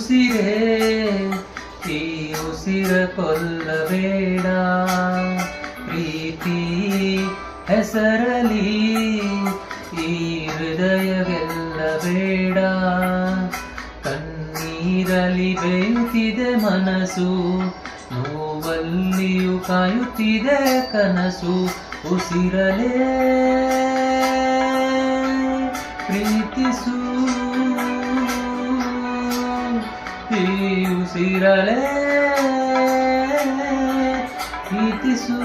ಉಸಿರೇ ಈ ಉಸಿರ ಕೊಲ್ಲಬೇಡ, ಪ್ರೀತಿ ಹೆಸರಲಿ ಈ ಹೃದಯ ಗೆಲ್ಲಬೇಡ. ಕಣ್ಣೀರಲಿ ಬೇಯುತ್ತಿದೆ ಮನಸ್ಸು, ನೋವಲ್ಲಿಯೂ ಕಾಯುತ್ತಿದೆ ಕನಸು. ಉಸಿರಲೇ ಪ್ರೀತಿಸು, ಈ ಉಸಿರಲೇ ಪ್ರೀತಿಸು.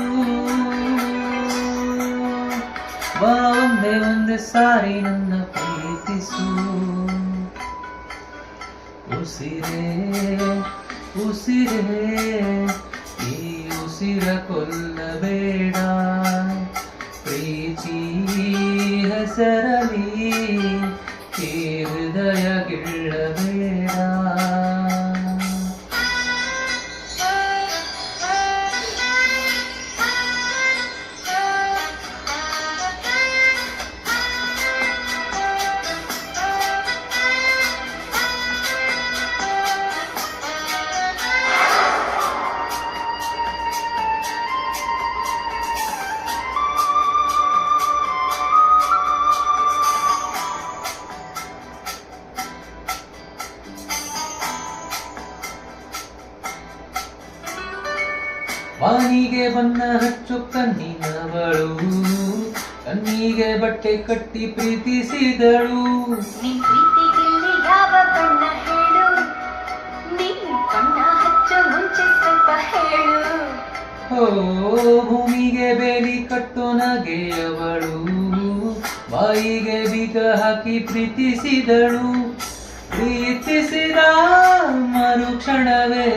ಬಾ ಒಂದೇ ಒಂದೇ ಸಾರಿ ನನ್ನ ಪ್ರೀತಿಸು. ಉಸಿರೇ ಉಸಿರೇ ಈ ಉಸಿರ ಕೊಲ್ಲಬೇಡ, ಪ್ರೀತಿ ಹೆಸರಲಿ ಈ ಹೃದಯ ಗೆಲ್ಲಬೇಡ. ವಾನಿಗೆ ಬಣ್ಣ ಹಚ್ಚು ಕಣ್ಣಿನವಳು, ಕಣ್ಣಿಗೆ ಬಟ್ಟೆ ಕಟ್ಟಿ ಪ್ರೀತಿಸಿದಳು. ನಿನ್ ಪ್ರೀತಿಗಿಲ್ಲಿ ಯಾವ ಬಣ್ಣ ಹೇಳು, ನೀನ್ ಬಣ್ಣ ಹಚ್ಚು ಮುಂಚೆ ಸ್ವಲ್ಪ ಹೇಳು. ಓ ಭೂಮಿಗೆ ಬೇಲಿ ಕಟ್ಟು ನಗೆಯವಳು, ಬಾಯಿಗೆ ಬೀಗ ಹಾಕಿ ಪ್ರೀತಿಸಿದಳು. ಪ್ರೀತಿಸಿದ ಮರುಕ್ಷಣವೇ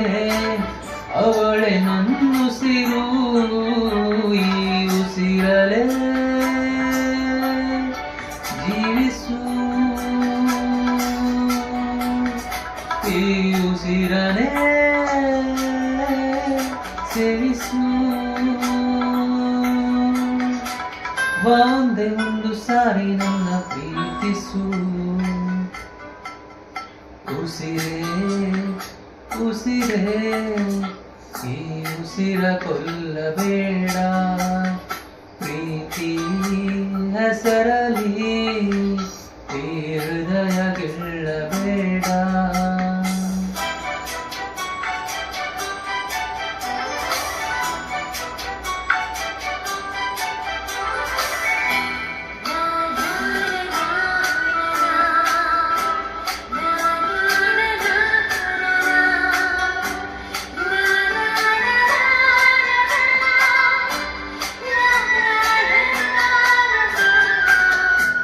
ಅವಳೆ ನನ್ನುಸಿರು, ಈ ಉಸಿರಲೇ ಜೀವಿಸು, ಈ ಉಸಿರಲೇ ಸೇವಿಸು. ಒಂದೇ ಒಂದು ಸಾರಿ ನನ್ನ ಪ್ರೀತಿಸು. ಉಸಿರೇ ಉಸಿರೇ ಈ ಉಸಿರ ಕೊಲ್ಲಬೇಡ, ಪ್ರೀತಿ ಹೆಸರಲಿ ಈ ಹೃದಯ ಗೆಲ್ಲಬೇಡ.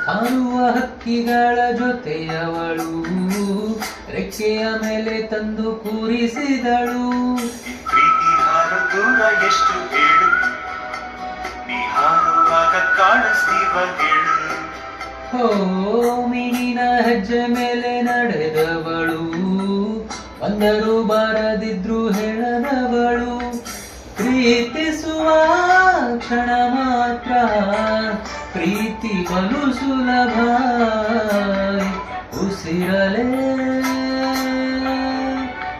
ಹಾರುವ ಹಕ್ಕಿಗಳ ಜೊತೆಯವಳು, ರೆಕ್ಕೆಯ ಮೇಲೆ ತಂದು ಕೂರಿಸಿದಳು. ಪ್ರೀತಿ ಹಾರು ದೂರ ಎಷ್ಟು ಹೇಳು, ನೀ ಹಾರುವಾಗ ಕಾಣಿಸ್ತೀವ ಹೇಳು. ಓ ಮೀನಿನ ಹೆಜ್ಜೆ ಮೇಲೆ ನಡೆದವಳು, ಬಂದರು ಬಾರದಿದ್ರು ಹೇಳದವಳು. ಪ್ರೀತಿಸುವ ಕ್ಷಣ ಮಾತ್ರ ಪ್ರೀತಿ ಬಲು ಸುಲಭ, ಉಸಿರಲೇ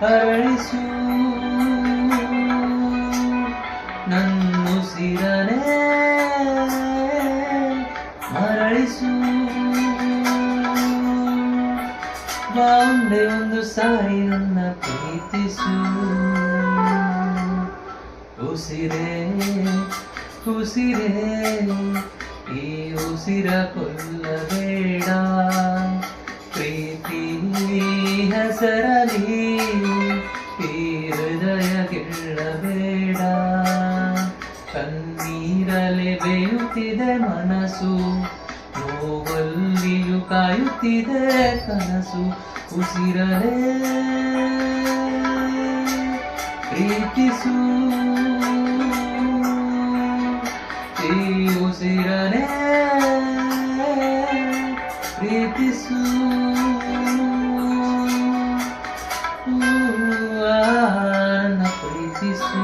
ಅರಳಿಸು, ನನ್ನುಸಿರಲೇ ಮರಳಿಸು. ಒಂದೇ ಒಂದು ಸಾರಿ ನನ್ನ ಪ್ರೀತಿಸು. ಉಸಿರೇ ಉಸಿರೇ ಈ ಉಸಿರ ಕೊಲ್ಲಬೇಡ, ಪ್ರೀತಿ ಹೆಸರಲಿ ಈ ಹೃದಯ ಗೆಲ್ಲಬೇಡ. ಕಣ್ಣೀರಲೆ ಬೇಯುತ್ತಿದೆ ಮನಸ್ಸು, ನೋವಲ್ಲಿಯೂ ಕಾಯುತ್ತಿದೆ ಕನಸು. ಉಸಿರಲೇ ಪ್ರೀತಿಸು, ಈ ಉಸಿರಲೇ ಪ್ರೀತಿಸು. ನನ್ನ ಪ್ರೀತಿಸು.